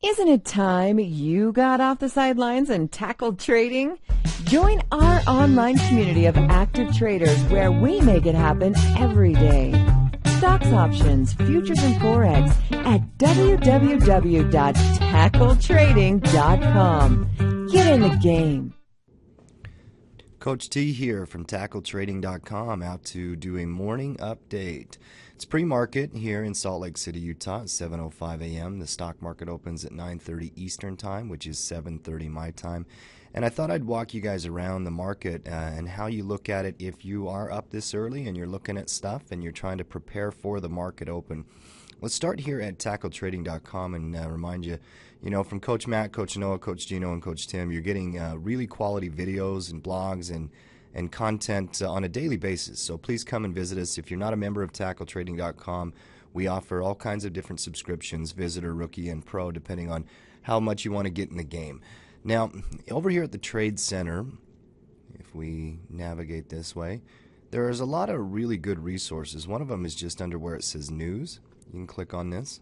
Isn't it time you got off the sidelines and tackled trading? Join our online community of active traders where we make it happen every day. Stocks, options, futures, and Forex at www.tackletrading.com. Get in the game. Coach T here from TackleTrading.com, out to do a morning update. It's pre-market here in Salt Lake City, Utah. It's 7:05 a.m. The stock market opens at 9:30 Eastern Time, which is 7:30 my time. And I thought I'd walk you guys around the market and how you look at it if you are up this early and you're looking at stuff and you're trying to prepare for the market open. Let's start here at TackleTrading.com and remind you, from Coach Matt, Coach Noah, Coach Gino, and Coach Tim, you're getting really quality videos and blogs and content on a daily basis. So please come and visit us. If you're not a member of TackleTrading.com, we offer all kinds of different subscriptions, visitor, rookie, and pro, depending on how much you want to get in the game. Now, over here at the Trade Center, if we navigate this way, there's a lot of really good resources. One of them is just under where it says News. You can click on this.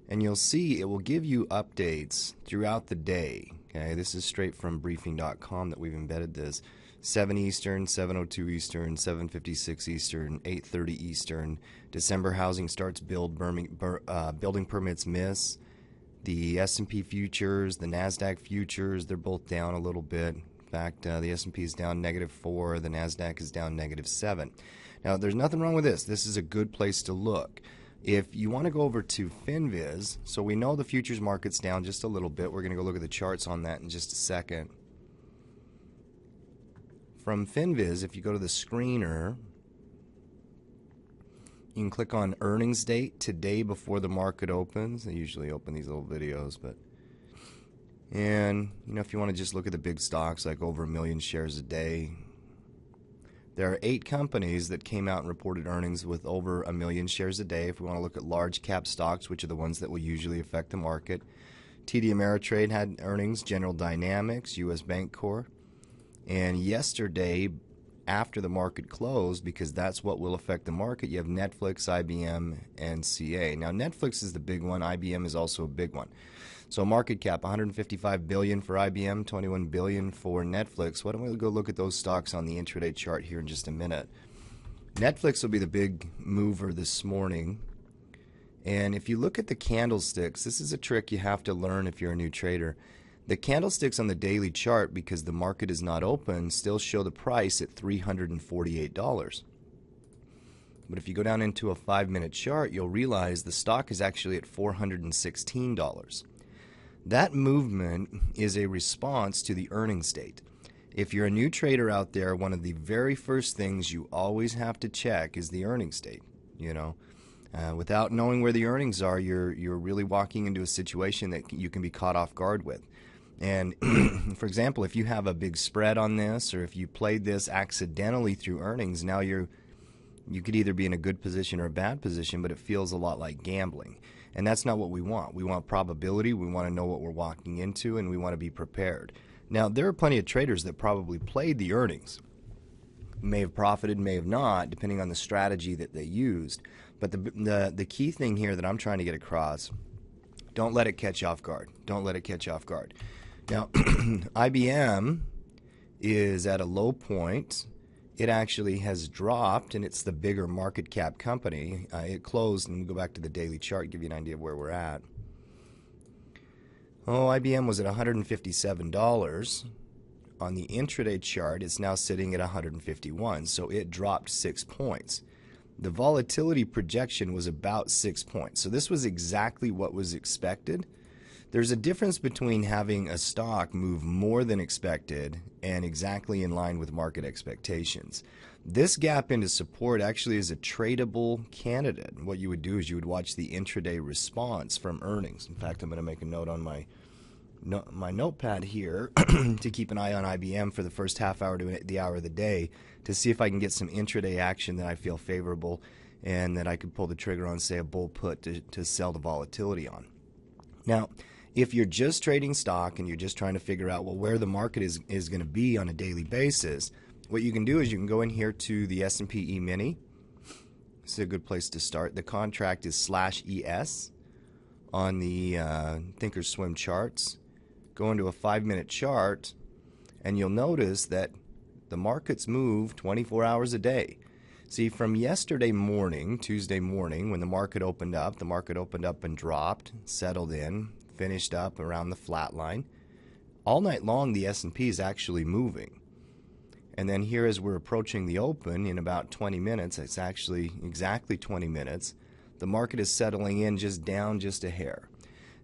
And you'll see it will give you updates throughout the day. Okay, this is straight from briefing.com that we've embedded this. 7 Eastern, 7:02 Eastern, 7:56 Eastern, 8:30 Eastern. December housing starts building permits miss. The S&P futures, the NASDAQ futures, they're both down a little bit. In fact, the S&P is down -4, the NASDAQ is down -7. Now, there's nothing wrong with this. This is a good place to look. If you want to go over to Finviz, so we know the futures market's down just a little bit. We're going to go look at the charts on that in just a second. From Finviz, if you go to the screener, you can click on earnings date, today before the market opens. They usually open these little videos, and if you want to just look at the big stocks, like over 1 million shares a day, there are 8 companies that came out and reported earnings with over 1 million shares a day. If we want to look at large cap stocks, which are the ones that will usually affect the market, TD Ameritrade had earnings, General Dynamics, US Bancorp. And yesterday, after the market closed, because that's what will affect the market, you have Netflix, IBM, and CA. Now, Netflix is the big one. IBM is also a big one. So market cap, $155 billion for IBM, $21 billion for Netflix. Why don't we go look at those stocks on the intraday chart here in just a minute. Netflix will be the big mover this morning. And if you look at the candlesticks, this is a trick you have to learn if you're a new trader. The candlesticks on the daily chart, because the market is not open, still show the price at $348. But if you go down into a 5-minute chart, you'll realize the stock is actually at $416. That movement is a response to the earnings date. If you're a new trader out there, one of the very first things you always have to check is the earnings date. Without knowing where the earnings are, you're really walking into a situation that you can be caught off guard with. And for example, if you have a big spread on this, or if you played this accidentally through earnings, now you could either be in a good position or a bad position, but it feels a lot like gambling. And that's not what we want. We want probability, we want to know what we're walking into, and we want to be prepared. Now, there are plenty of traders that probably played the earnings. May have profited, may have not, depending on the strategy that they used. But the key thing here that I'm trying to get across, don't let it catch you off guard. Don't let it catch you off guard. Now, IBM is at a low point. It actually has dropped, and it's the bigger market cap company. It closed, and we go back to the daily chart, give you an idea of where we're at. IBM was at $157. On the intraday chart, it's now sitting at $151, so it dropped 6 points. The volatility projection was about 6 points, so this was exactly what was expected. There's a difference between having a stock move more than expected and exactly in line with market expectations. This gap into support actually is a tradable candidate. What you would do is you would watch the intraday response from earnings. In fact, I'm going to make a note on my notepad here to keep an eye on IBM for the first half hour to the hour of the day to see if I can get some intraday action that I feel favorable and that I could pull the trigger on, say, a bull put to sell the volatility on. Now, if you're just trading stock and you're just trying to figure out, well, where the market is going to be on a daily basis, what you can do is you can go in here to the S&P E-mini, This is a good place to start. The contract is /ES on the Thinkorswim charts. Go into a 5-minute chart, and you'll notice that the markets move 24 hours a day. See, from yesterday morning, Tuesday morning, when the market opened up and dropped, settled in, finished up around the flat line. All night long, the S&P is actually moving. And then here, as we're approaching the open in about 20 minutes, it's actually exactly 20 minutes, the market is settling in down just a hair.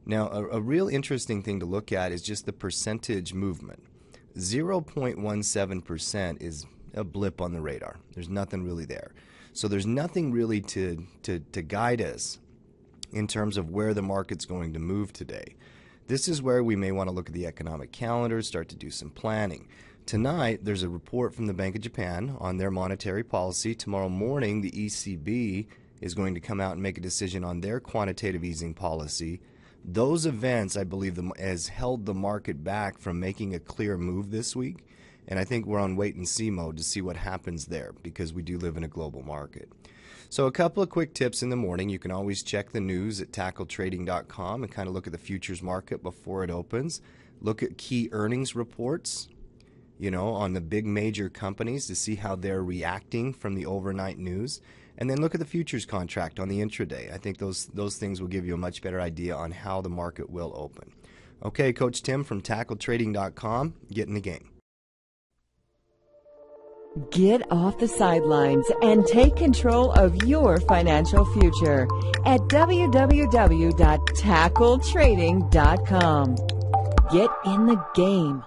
Now, a real interesting thing to look at is just the percentage movement. 0.17% is a blip on the radar. There's nothing really there. So there's nothing really to guide us in terms of where the market's going to move today. This is where we may want to look at the economic calendar, start to do some planning. Tonight, there's a report from the Bank of Japan on their monetary policy. Tomorrow morning, the ECB is going to come out and make a decision on their quantitative easing policy. Those events, I believe, has held the market back from making a clear move this week. And I think we're on wait-and-see mode to see what happens there because we do live in a global market. So a couple of quick tips in the morning. You can always check the news at tackletrading.com and kind of look at the futures market before it opens. Look at key earnings reports, on the big major companies to see how they're reacting from the overnight news. And then look at the futures contract on the intraday. I think those things will give you a much better idea on how the market will open. Okay, Coach Tim from tackletrading.com. Get in the game. Get off the sidelines and take control of your financial future at www.tackletrading.com. Get in the game.